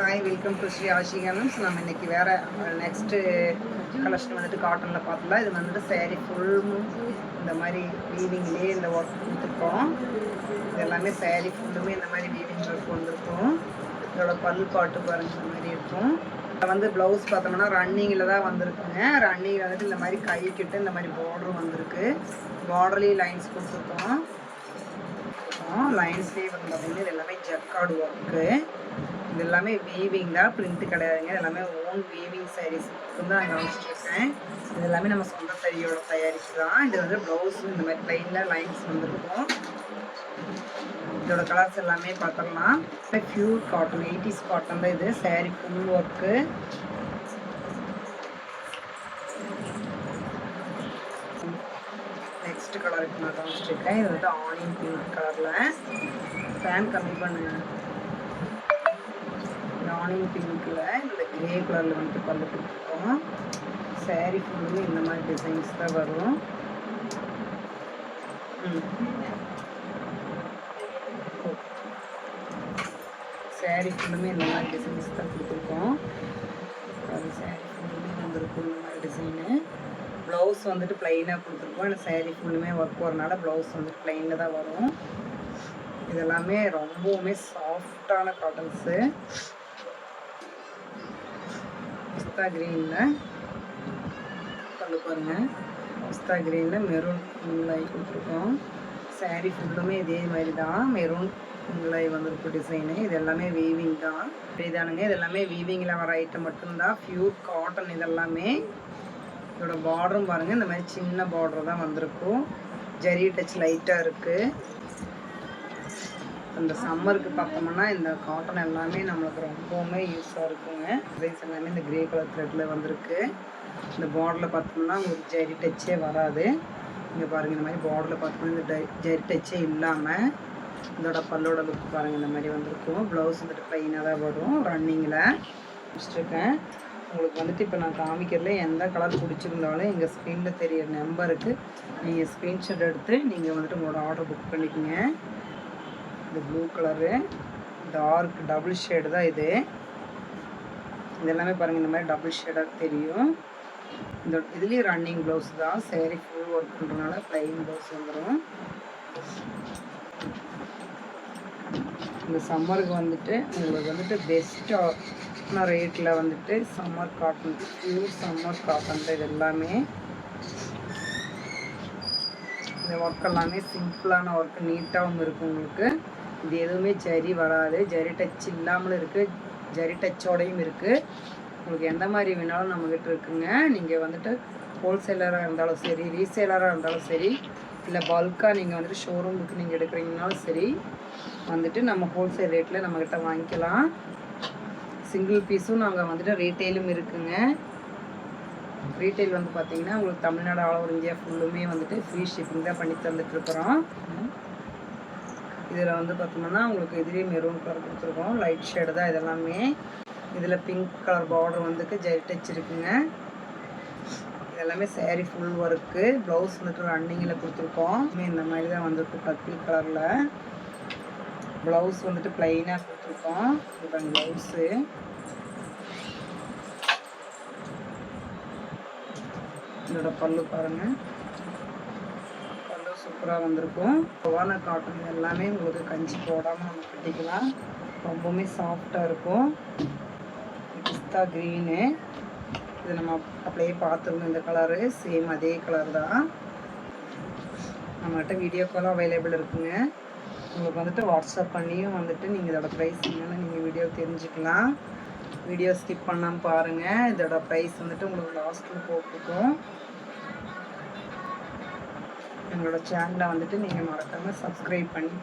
Hi, welcome to Shri ஆஷிகானம்ஸ். நம்ம இன்றைக்கி வேறு நெக்ஸ்ட்டு கலெக்ஷன் வந்துட்டு காட்டனில் பார்த்துலாம். இது வந்துட்டு சேரீ ஃபுல்லும் இந்த மாதிரி வீவிங்லேயே இந்த ஒர்க் கொடுத்துருக்கோம். இது எல்லாமே சேரீ ஃபுல்லுமே இந்த மாதிரி வீவிங் ஒர்க் வந்திருக்கும். இதோட பல் பாட்டு பாருங்க இந்த மாதிரி இருக்கும். இதில் வந்து ப்ளவுஸ் பார்த்தோம்னா ரன்னிங்கில் தான் வந்திருக்குங்க. ரன்னிங்கில் வந்துட்டு இந்த மாதிரி கைக்கிட்ட இந்த மாதிரி பார்டரும் வந்திருக்கு. பார்டர்லேயும் லைன்ஸ் கொடுத்துருக்கோம். லைன்ஸ்லேயே வந்து பார்த்திங்கன்னா இது எல்லாமே ஜக்கார்டு ஒர்க்கு. இது எல்லாமே வீவிங் தான், பிரிண்ட் கிடையாதுங்க. இது எல்லாமே ஓன் வீவிங் சாரீஸ் தான் நான் கவனிச்சிட்ருக்கேன். இது எல்லாமே நம்ம சொந்த தறியோட தயாரிப்பு தான். இது வந்து ப்ளவுஸும் இந்த மாதிரி ப்ளைனில் லைன்ஸ் வந்துருக்கும். இதோட கலர்ஸ் எல்லாமே பார்த்துடலாம். பியூர் காட்டன் 80s காட்டன் தான் இது. Sari full work. நெக்ஸ்ட் கலருக்கு நான் கவனிச்சிட்ருக்கேன். இது வந்து ஆனியன் பிங்க் கலரில். ஃபேன் கம்மி பண்ணுங்க. ஆனியன் பிங்க்கில் இந்த கிரே கலரில் வந்துட்டு பல்லு கொடுத்துருக்கோம். சாரீ ஃபுல்லுமே இந்த மாதிரி டிசைன்ஸ் தான் வரும். சாரீ ஃபுல்லுமே இந்த மாதிரி டிசைன்ஸ் தான் கொடுத்துருக்கோம். அது சாரீ ஃபுல்லுமே வந்துருக்கும் இந்த மாதிரி டிசைனு. ப்ளவுஸ் வந்துட்டு ப்ளைனாக கொடுத்துருக்கோம். இந்த சாரீ ஃபுல்லுமே ஒர்க் வரனால ப்ளவுஸ் வந்துட்டு ப்ளைனில் தான் வரும். இதெல்லாமே ரொம்பவுமே சாஃப்டான காட்டன்ஸு. பிஸ்தா க்ரீனில் பல்லு பாருங்க. பிஸ்தா க்ரீனில் மெரூன் லைன் கொடுத்துருக்கோம். சாரீ ஃபுல்லுமே இதே மாதிரி தான் மெரூன் லைன் வந்துருக்கு டிசைனு. இது எல்லாமே வீவிங் தான். இதானுங்க, இது எல்லாமே வீவிங்கில் வர ஐட்டம் மட்டும்தான். பியூர் காட்டன் இதெல்லாமே. இதோட பார்டரும் பாருங்கள், இந்த மாதிரி சின்ன பார்டர் தான் வந்திருக்கும். ஜரி டச் லைட்டாக இருக்குது. இந்த சம்மருக்கு பார்த்தோம்னா இந்த காட்டன் எல்லாமே நம்மளுக்கு ரொம்பவுமே யூஸாக இருக்குங்க. டிசைன்ஸ் எல்லாமே இந்த கிரே கலர் த்ரெட்டில் வந்திருக்கு. இந்த பார்டரில் பார்த்தோம்னா உங்களுக்கு ஜரி டச்சே வராது. இங்கே பாருங்கள், இந்த மாதிரி பார்டரில் பார்த்தோம்னா இந்த ஜரி டச்சே இல்லாமல் இதோட பல்லோட லுக் பாருங்கள் இந்த மாதிரி வந்திருக்கும். ப்ளவுஸ் வந்துட்டு ப்ளைனாக தான் வரும். ரன்னிங்கில் வச்சுருக்கேன். உங்களுக்கு வந்துட்டு இப்போ நான் காமிக்கிறதுல எந்த கலர் பிடிச்சிருந்தாலும் எங்கள் ஸ்க்ரீனில் தெரியிற நம்பருக்கு நீங்கள் ஸ்க்ரீன்ஷாட் எடுத்து நீங்கள் வந்துட்டு உங்களோட ஆர்டர் புக் பண்ணிக்கோங்க. இது blue colour dark double shade தான் இது. இது எல்லாமே பாருங்கள் இந்த மாதிரி டபுள் ஷேடாக தெரியும். இந்த இதுலேயும் ரன்னிங் ப்ளவுஸ் தான். சேரீ ஃபுல் ஒர்க் பண்ணுறதுனால ப்ளைன் ப்ளவுஸ் வந்துடும். இந்த சம்மருக்கு வந்துட்டு உங்களுக்கு வந்துட்டு பெஸ்ட்டான ரேட்டில் வந்துட்டு summer cotton, pure summer cotton தான் இது எல்லாமே. இந்த ஒர்க் எல்லாமே சிம்பிளான ஒர்க்கு, நீட்டாகவும் இருக்குது உங்களுக்கு. இது எதுவுமே ஜரி வராது. ஜரி டச் இல்லாமலும் இருக்குது, ஜரி டச்சோடையும் இருக்குது. உங்களுக்கு எந்த மாதிரி வேணாலும் நம்மக்கிட்ட இருக்குங்க. நீங்கள் வந்துட்டு ஹோல்சேலராக இருந்தாலும் சரி, ரீசேலராக இருந்தாலும் சரி, இல்லை பல்காக நீங்கள் வந்துட்டு ஷோரூமுக்கு நீங்கள் எடுக்கிறீங்கனாலும் சரி, வந்துட்டு நம்ம ஹோல்சேல் ரேட்டில் நம்மக்கிட்ட வாங்கிக்கலாம். சிங்கிள் பீஸும் நாங்கள் வந்துட்டு ரீட்டெயிலும் இருக்குங்க. ரீட்டெயில் வந்து பார்த்திங்கன்னா உங்களுக்கு தமிழ்நாடு ஆல் ஓவர் இந்தியா ஃபுல்லுமே வந்துட்டு ஃப்ரீ ஷிப்பிங் தான் பண்ணி தந்துட்டுருக்குறோம். இதில் வந்து பார்த்தோம்னா உங்களுக்கு இதுலேயே மெரூன் கலர் கொடுத்துருக்கோம். லைட் ஷேடு தான் இதெல்லாமே. இதில் பிங்க் கலர் பார்டர் வந்துட்டு ஜரி டச் இருக்குங்க. இதெல்லாமே சாரீ ஃபுல் ஒர்க்கு. ப்ளவுஸ் வந்துட்டு ரன்னிங்கில் கொடுத்துருக்கோம். இந்த மாதிரி தான் வந்துருக்கு பர்பிள் கலரில். ப்ளவுஸ் வந்துட்டு ப்ளைனாக கொடுத்துருக்கோம். இப்போ ப்ளவுஸு இதோட பல்லு பாருங்கள். பல்லு சூப்பராக வந்திருக்கும். பவான காட்டன் எல்லாமே உங்களுக்கு கஞ்சி போடாமல் நம்ம கட்டிக்கலாம். ரொம்பவுமே சாஃப்டாக இருக்கும். பிஸ்தா க்ரீனு இது நம்ம அப்படியே பார்த்துருந்தோம். இந்த கலரு சேம் அதே கலர் தான். நம்மகிட்ட வீடியோ காலும் அவைலபிள் இருக்குங்க. உங்களுக்கு வந்துட்டு வாட்ஸ்அப் பண்ணியும் வந்துட்டு நீங்கள் இதோட ப்ரைஸ் என்னென்னு நீங்கள் வீடியோ தெரிஞ்சுக்கலாம். வீடியோ ஸ்கிப் பண்ணாமல் பாருங்கள். இதோட ப்ரைஸ் வந்துட்டு உங்களுக்கு லாஸ்ட்டில் போட்டுருக்கோம். எங்களோட சேனலை வந்துட்டு நீங்கள் மறக்காமல் சப்ஸ்கிரைப் பண்ணி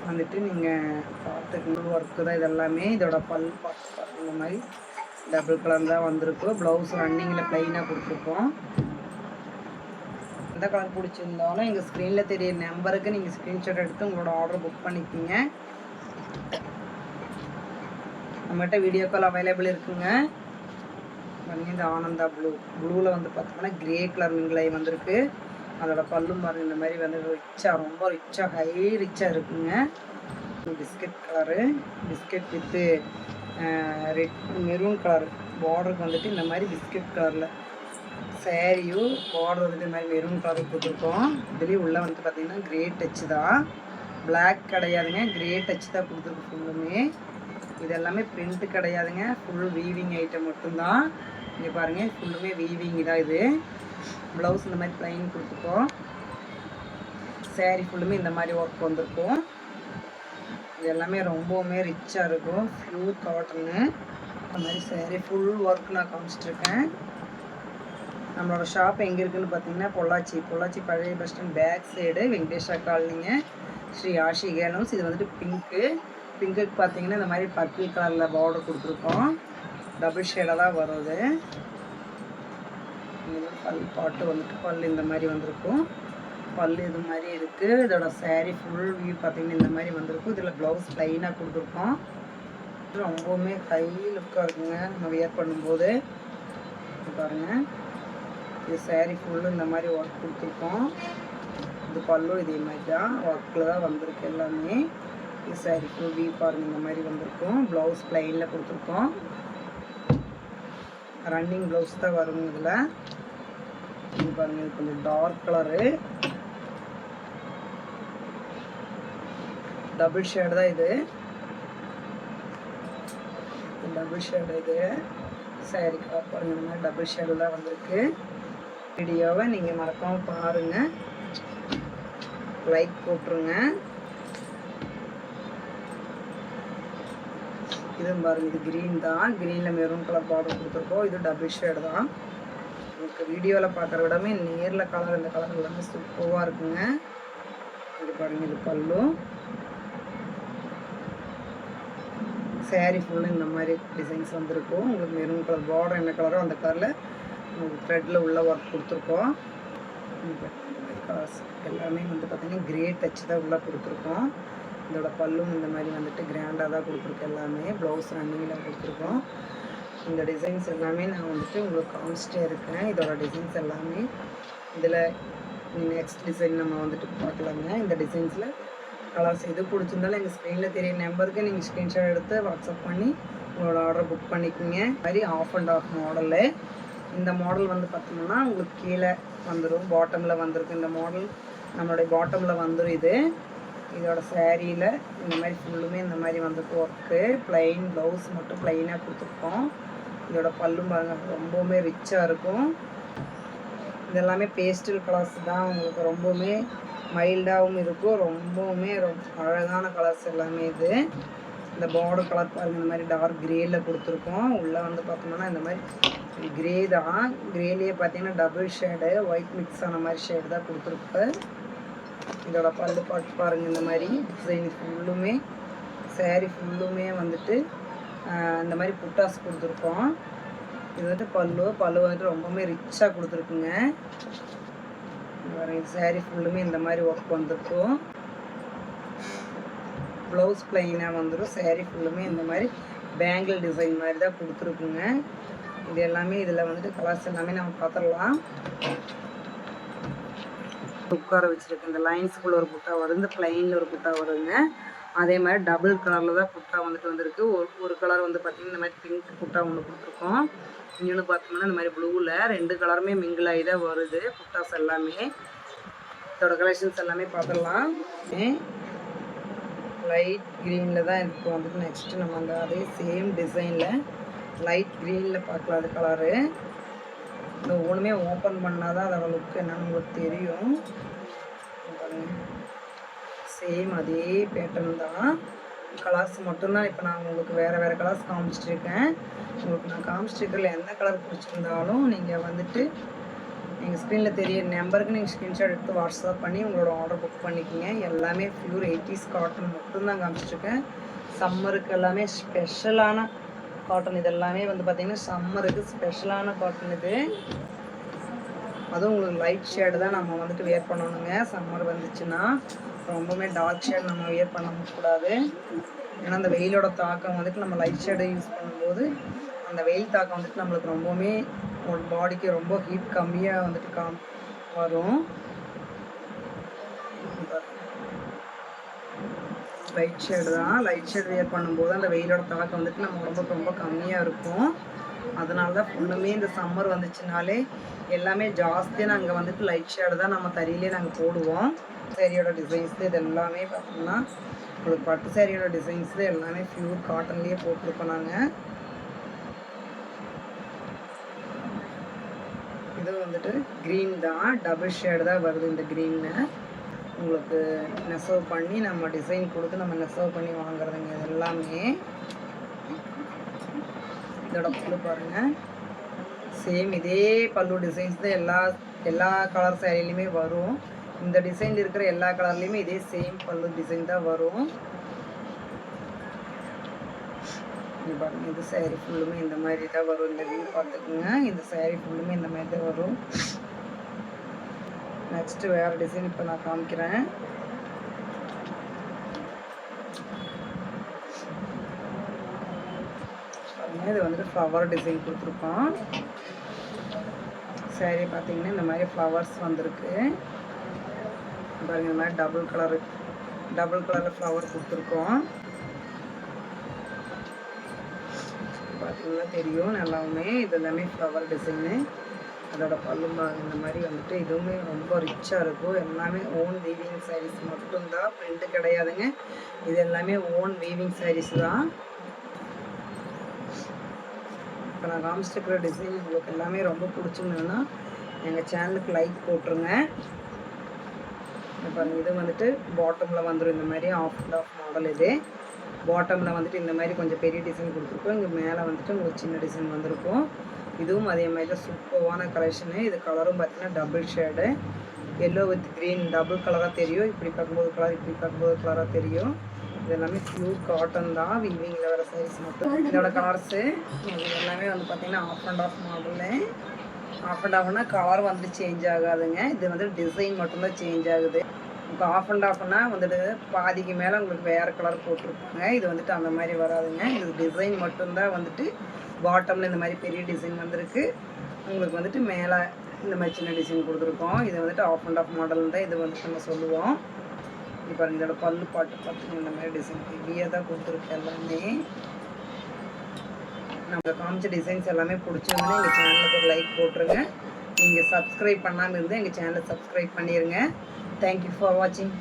வந்துட்டு நீங்கள் பார்த்துக்கணும். ஒர்க்கு தான் இதெல்லாமே. இதோட பல் பார்த்து இந்த மாதிரி டபுள் கலர் தான் வந்திருக்கும். ப்ளவுஸ் ரன்னிங்கில் ப்ளைனாக கொடுத்துருக்கோம். எந்த கலர் பிடிச்சிருந்தாலும் எங்கள் ஸ்க்ரீனில் தெரிய நம்பருக்கு நீங்கள் ஸ்க்ரீன்ஷாட் எடுத்து உங்களோட ஆர்டர் புக் பண்ணிக்கோங்க. நம்மகிட்ட வீடியோ கால் அவைலபிள் இருக்குங்க. இந்த ஆனந்தா ப்ளூவில் வந்து பார்த்தோம்னா கிரே கலர் மிங்கிலை வந்திருக்கு. அதோட பல்லும் பாருங்கள் இந்த மாதிரி வந்து ரிச்சாக, ரொம்ப ரிச்சாக, ஹை ரிச்சாக இருக்குங்க. Biscuit colour, biscuit with red maroon colour பார்டருக்கு வந்துட்டு இந்த மாதிரி பிஸ்கட் கலரில் சேரீயும் பார்டர் வந்துட்டு இந்த மாதிரி மெரூன் கலர் கொடுத்துருக்கோம். இதுலேயும் உள்ளே வந்து பார்த்திங்கன்னா கிரே டச் தான், பிளாக் கிடையாதுங்க, கிரே டச் தான் கொடுத்துருக்கு ஃபுல்லுமே. இது எல்லாமே பிரிண்ட் கிடையாதுங்க, ஃபுல் வீவிங் ஐட்டம் மட்டும்தான். இங்கே பாருங்கள் ஃபுல்லுமே வீவிங் தான். இது ப்ளவுஸ் இந்த மாதிரி ப்ளைன் கொடுத்துருக்கோம். சேரீ ஃபுல்லுமே இந்த மாதிரி ஒர்க் வந்திருக்கும். இது எல்லாமே ரொம்பவுமே ரிச்சாக இருக்கும், ப்யூர் காட்டனு. இந்த மாதிரி சேரீ ஃபுல் ஒர்க் நான் காமிச்சிட்ருக்கேன். நம்மளோட ஷாப் எங்கே இருக்குதுன்னு பார்த்தீங்கன்னா பொள்ளாச்சி பழைய bus stand back side Venkatesha காலனிங்க, Sri Aashi கேலம்ஸ். இது வந்துட்டு பிங்க்குக்கு பார்த்தீங்கன்னா இந்த மாதிரி பர்பிள் கலரில் பார்டர் கொடுத்துருக்கோம். டபுள் ஷேடாக தான் வருது. பல் பாட்டு வந்துட்டு பல் இந்த மாதிரி வந்திருக்கும், பல் இது மாதிரி இருக்குது. இதோட சேரீ ஃபுல் வியூ பார்த்தீங்கன்னா இந்த மாதிரி வந்திருக்கும். இதில் ப்ளவுஸ் ப்ளைனாக கொடுத்துருக்கோம். ரொம்பவுமே ஹை லுக்காக இருக்குங்க நம்ம வியர் பண்ணும்போது. பாருங்கள், இது சேரீ ஃபுல்லு இந்த மாதிரி ஒர்க் கொடுத்துருக்கோம். இது பல்லும் இதே மாதிரி தான் ஒர்க்கில் தான் வந்திருக்கு எல்லாமே. இது சேரீ ஃபுல் வியூ பாருங்கள் இந்த மாதிரி வந்திருக்கும். ப்ளவுஸ் ப்ளைனில் கொடுத்துருக்கோம். ரன்னிங் ப்ளவுஸ் தான் வரும் இதில். இது பாருங்கள், இது கொஞ்சம் டார்க் கலரு, டபுள் ஷேடு தான் இது. டபுள் ஷேடு இது சேரீ கலர் பாருங்கள், இந்த மாதிரி டபுள் ஷேடு தான் வந்திருக்கு. வீடியோவை நீங்கள் மறக்காமல் பாருங்கள், லைக் போட்டுருங்க. இதுவும் பாருங்கள், இது க்ரீன் தான், க்ரீனில் மெரூன் கலர் பார்டர் கொடுத்துருக்கோம். இது டபுள் ஷேடு தான். உங்களுக்கு வீடியோவில் பார்க்குற விடமே நேரில் கலர், இந்த கலர் எல்லாமே சூப்பராக இருக்குங்க. இது பாருங்கள், இது பல்லும். சேரீ ஃபுல்லு இந்த மாதிரி டிசைன்ஸ் வந்திருக்கும். உங்களுக்கு மெரூன் கலர் பார்டர் என்ன கலரோ அந்த கலரில் உங்களுக்கு த்ரெட்டில் உள்ள ஒர்க் கொடுத்துருக்கோம். கலர்ஸ் எல்லாமே வந்து பார்த்திங்கன்னா கிரே டச் தான் உள்ளே கொடுத்துருக்கோம். இதோட பல்லும் இந்த மாதிரி வந்துட்டு கிராண்டாக தான் கொடுத்துருக்கோம். எல்லாமே ப்ளவுஸ் ரன்னிங்கில் கொடுத்துருக்கோம். இந்த டிசைன்ஸ் எல்லாமே நான் வந்துட்டு உங்களுக்கு காமிச்சிட்டே இருக்கேன். இதோட டிசைன்ஸ் எல்லாமே இதில் நெக்ஸ்ட் டிசைன் நம்ம வந்துட்டு பார்க்கலாங்க. இந்த டிசைன்ஸில் கலர்ஸ் எது பிடிச்சிருந்தாலும் எங்கள் ஸ்க்ரீனில் தெரிய நம்பருக்கு நீங்கள் ஸ்க்ரீன்ஷாட் எடுத்து வாட்ஸ்அப் பண்ணி உங்களோட ஆர்டரை புக் பண்ணிக்கோங்க. மாதிரி ஆஃப் அண்ட் ஆஃப் மாடலு. இந்த மாடல் வந்து பார்த்தோம்னா உங்களுக்கு கீழே வந்துடும், பாட்டமில் வந்திருக்கும். இந்த மாடல் நம்மளுடைய பாட்டமில் வந்துடும். இதோட சேரீயில் இந்த மாதிரி ஃபுல்லுமே இந்த மாதிரி வந்துட்டு ஒர்க்கு ப்ளைன் ப்ளவுஸ் மட்டும் ப்ளைனாக கொடுத்துருக்கோம். இதோட பல்லும் பாருங்கள் ரொம்பவுமே ரிச்சாக இருக்கும். இதெல்லாமே பேஸ்டல் கலர்ஸ் தான், உங்களுக்கு ரொம்பவுமே மைல்டாகவும் இருக்கும், ரொம்பவுமே அழகான கலர்ஸ் எல்லாமே. இது இந்த பார்டர் கலர் பாருங்கள், இந்த மாதிரி டார்க் க்ரேயில் கொடுத்துருக்கோம். உள்ளே வந்து பார்த்தோம்னா இந்த மாதிரி க்ரே தான், க்ரேலேயே பார்த்தீங்கன்னா டபுள் ஷேடு ஒயிட் மிக்ஸ் ஆன மாதிரி ஷேடு தான் கொடுத்துருக்கு. இதோட பல்லு பாட்டு பாருங்கள், இந்த மாதிரி டிசைன் ஃபுல்லுமே சேரீ ஃபுல்லுமே வந்துட்டு இந்த மாதிரி புட்டாஸ் கொடுத்துருக்கோம். இது வந்துட்டு பல்லு வந்துட்டு ரொம்பவுமே ரிச்சாக கொடுத்துருக்குங்க. சேரீ ஃபுல்லுமே இந்த மாதிரி ஒர்க் வந்துருக்கும். ப்ளவுஸ் ப்ளைனாக வந்துடும். சேரீ ஃபுல்லுமே இந்த மாதிரி பேங்கிள் டிசைன் மாதிரி தான் கொடுத்துருக்குங்க. இது எல்லாமே இதில் வந்துட்டு கலர்ஸ் எல்லாமே நம்ம பார்த்துடலாம். உட்கார வச்சுருக்கு. இந்த லைன்ஸுக்குள்ள ஒரு புட்டா வரும், இந்த ப்ளைனில் ஒரு புட்டா வருங்க. அதே மாதிரி டபுள் கலரில் தான் புட்டா வந்துட்டு வந்திருக்கு. ஒரு கலர் வந்து பார்த்திங்கன்னா இந்த மாதிரி பிங்க் புட்டா ஒன்று கொடுத்துருக்கோம். இன்னொன்று பார்த்தோம்னா இந்த மாதிரி ப்ளூவில் 2 கலருமே மிங்கிள் ஆகி தான் வருது புட்டாஸ் எல்லாமே. இதோட கலெக்ஷன்ஸ் எல்லாமே பார்த்துடலாம். லைட் க்ரீனில் தான் இதுக்கு வந்துட்டு நெக்ஸ்ட்டு நம்ம அந்த அதே சேம் டிசைனில் லைட் க்ரீனில் பார்க்கலாம். அது கலரு இந்த ஒன்றுமே ஓப்பன் பண்ணால் தான் அதோட லுக் என்னன்னு உங்களுக்கு தெரியும். சேம் அதே பேட்டர்ன் தான், கலர்ஸ் மட்டும்தான். இப்போ நான் உங்களுக்கு வேறு கலர்ஸ் காமிச்சிட்ருக்கேன். உங்களுக்கு நான் காமிச்சிட்ருக்கல எந்த கலர் பிடிச்சிருந்தாலும் நீங்கள் வந்துட்டு எங்கள் ஸ்க்ரீனில் தெரிய நம்பருக்கு நீங்கள் ஸ்க்ரீன்ஷாட் எடுத்து வாட்ஸ்அப் பண்ணி உங்களோட ஆர்டர் புக் பண்ணிக்கோங்க. எல்லாமே ப்யூர் 80s காட்டன் மட்டும்தான் காமிச்சிட்ருக்கேன். சம்மருக்கு எல்லாமே ஸ்பெஷலான காட்டன். இது எல்லாமே வந்து பார்த்திங்கன்னா சம்மருக்கு ஸ்பெஷலான காட்டன். இது அதுவும் உங்களுக்கு லைட் ஷேடு தான் நம்ம வந்துட்டு வியர் பண்ணணுங்க. சம்மர் வந்துச்சுன்னா ரொம்பவுமே டார்க் ஷேட் நம்ம வியர் பண்ணக்கூடாது. ஏன்னா அந்த வெயிலோட தாக்கம் வந்துட்டு நம்ம லைட் ஷேடை யூஸ் பண்ணும்போது அந்த வெயில் தாக்கம் வந்துட்டு நம்மளுக்கு ரொம்பவுமே ஒரு பாடிக்கு ரொம்ப ஹீட் கம்மியாக வந்துட்டு வரும். லைட் ஷேடு தான். லைட் ஷேட் வியர் பண்ணும்போது அந்த வெயிலோட தாக்கம் வந்துட்டு நம்ம உடம்புக்கு ரொம்ப கம்மியாக இருக்கும். அதனால தான் ஃபுல்லுமே இந்த சம்மர் வந்துச்சுனாலே எல்லாமே ஜாஸ்தியாக நாங்கள் வந்துட்டு லைட் ஷேடு தான் நம்ம தறியிலே நாங்கள் போடுவோம். சாரியோட டிசைன்ஸ் இது எல்லாமே பார்த்தோம்னா உங்களுக்கு பட்டு சாரியோட டிசைன்ஸ் எல்லாமே பியூர் காட்டன்லேயே போட்டிருக்கோம் நாங்கள். இது வந்துட்டு க்ரீன் தான், டபுள் ஷேடு தான் வருது இந்த க்ரீன்னு. உங்களுக்கு நெசவு பண்ணி நம்ம டிசைன் கொடுத்து நம்ம நெசவு பண்ணி வாங்குறதுங்க இது எல்லாமே. இதோட பல்லு பாருங்கள், சேம் இதே பல்லு டிசைன்ஸ் தான் எல்லா கலர் சேரீலையுமே வரும். இந்த டிசைன் இருக்கிற எல்லா கலர்லேயுமே இதே சேம் பல்லு டிசைன் தான் வரும். இது பாருங்க, இந்த சேரீ ஃபுல்லுமே இந்த மாதிரி தான் வரும். இந்த வியூ பார்த்துக்குங்க, இந்த சேரீ ஃபுல்லுமே இந்த மாதிரி தான் வரும். நெக்ஸ்ட் வேறு டிசைன் இப்போ நான் காமிக்கிறேன். இது வந்துட்டு ஃப்ளவர் டிசைன் கொடுத்துருக்கோம். சேரீ பார்த்தீங்கன்னா இந்த மாதிரி ஃப்ளவர்ஸ் வந்திருக்கு பாருங்க. இந்த மாதிரி டபுள் கலரில் ஃப்ளவர் கொடுத்துருக்கோம். பார்த்தீங்கன்னா தெரியும் நல்லாவுமே. இது எல்லாமே ஃப்ளவர் டிசைனு. அதோட பல்லுமா இந்த மாதிரி வந்துட்டு இதுவுமே ரொம்ப ரிச்சாக இருக்கும். எல்லாமே ஓன் வீவிங் சாரீஸ் மட்டும்தான், பிரிண்ட் கிடையாதுங்க. இது எல்லாமே ஓன் வீவிங் சாரீஸ் தான். இப்போ நான் காமிச்சிருக்கிற டிசைன் உங்களுக்கு எல்லாமே ரொம்ப பிடிச்சிருந்ததுன்னா எங்கள் சேனலுக்கு லைக் போட்டுருங்க. பாருங்கள், இது வந்துட்டு பாட்டமில் வந்துடும் இந்த மாதிரி ஆஃப் அண்ட் ஆஃப் மாடல். இது பாட்டமில் வந்துட்டு இந்த மாதிரி கொஞ்சம் பெரிய டிசைன் கொடுத்துருக்கோம். இங்கே மேலே வந்துட்டு உங்களுக்கு சின்ன டிசைன் வந்திருக்கும். இதுவும் அதே மாதிரி தான் சூப்பரான கலெக்ஷனு. இது கலரும் பார்த்தீங்கன்னா double shade, yellow with green double கலராக தெரியும். இப்படி பார்க்கும்போது கலர், இப்படி பார்க்கும்போது கலராக தெரியும். இது எல்லாமே பியூர் காட்டன் தான், வீவிங்கில் வர சைஸ் மட்டும். இதோட கலர்ஸு இது எல்லாமே வந்து பார்த்திங்கன்னா off and off model. Off and ஆஃப்னா கலர் வந்துட்டு சேஞ்ச் ஆகாதுங்க. இது வந்து டிசைன் மட்டும்தான் சேஞ்ச் ஆகுது. இப்போ ஆஃப் அண்ட் ஆஃப்னா வந்துட்டு பாதிக்கு மேலே உங்களுக்கு வேறு கலர் போட்டிருப்பாங்க. இது வந்துட்டு அந்த மாதிரி வராதுங்க. இது டிசைன் மட்டும்தான் வந்துட்டு பாட்டமில் இந்த மாதிரி பெரிய டிசைன் வந்திருக்கு. உங்களுக்கு வந்துட்டு மேலே இந்த மாதிரி சின்ன டிசைன் கொடுத்துருக்கோம். இது வந்துட்டு ஆஃப் அண்ட் ஆஃப் மாடல் தான் இது வந்துட்டு நம்ம சொல்லுவோம். இப்போ பாருங்க, இதோட பல்லு பார்த்து இந்த மாதிரி டிசைன் ஹெவியாக தான் கொடுத்துருக்கு. எல்லாமே நம்ம காமிச்ச டிசைன்ஸ் எல்லாமே பிடிச்சிருந்தா எங்கள் சேனலுக்கு ஒரு லைக் போட்டுருங்க. நீங்கள் சப்ஸ்கிரைப் பண்ணாமல் இருந்தால் எங்கள் சேனலை சப்ஸ்கிரைப் பண்ணிடுங்க. தேங்க்யூ ஃபார் வாட்சிங்.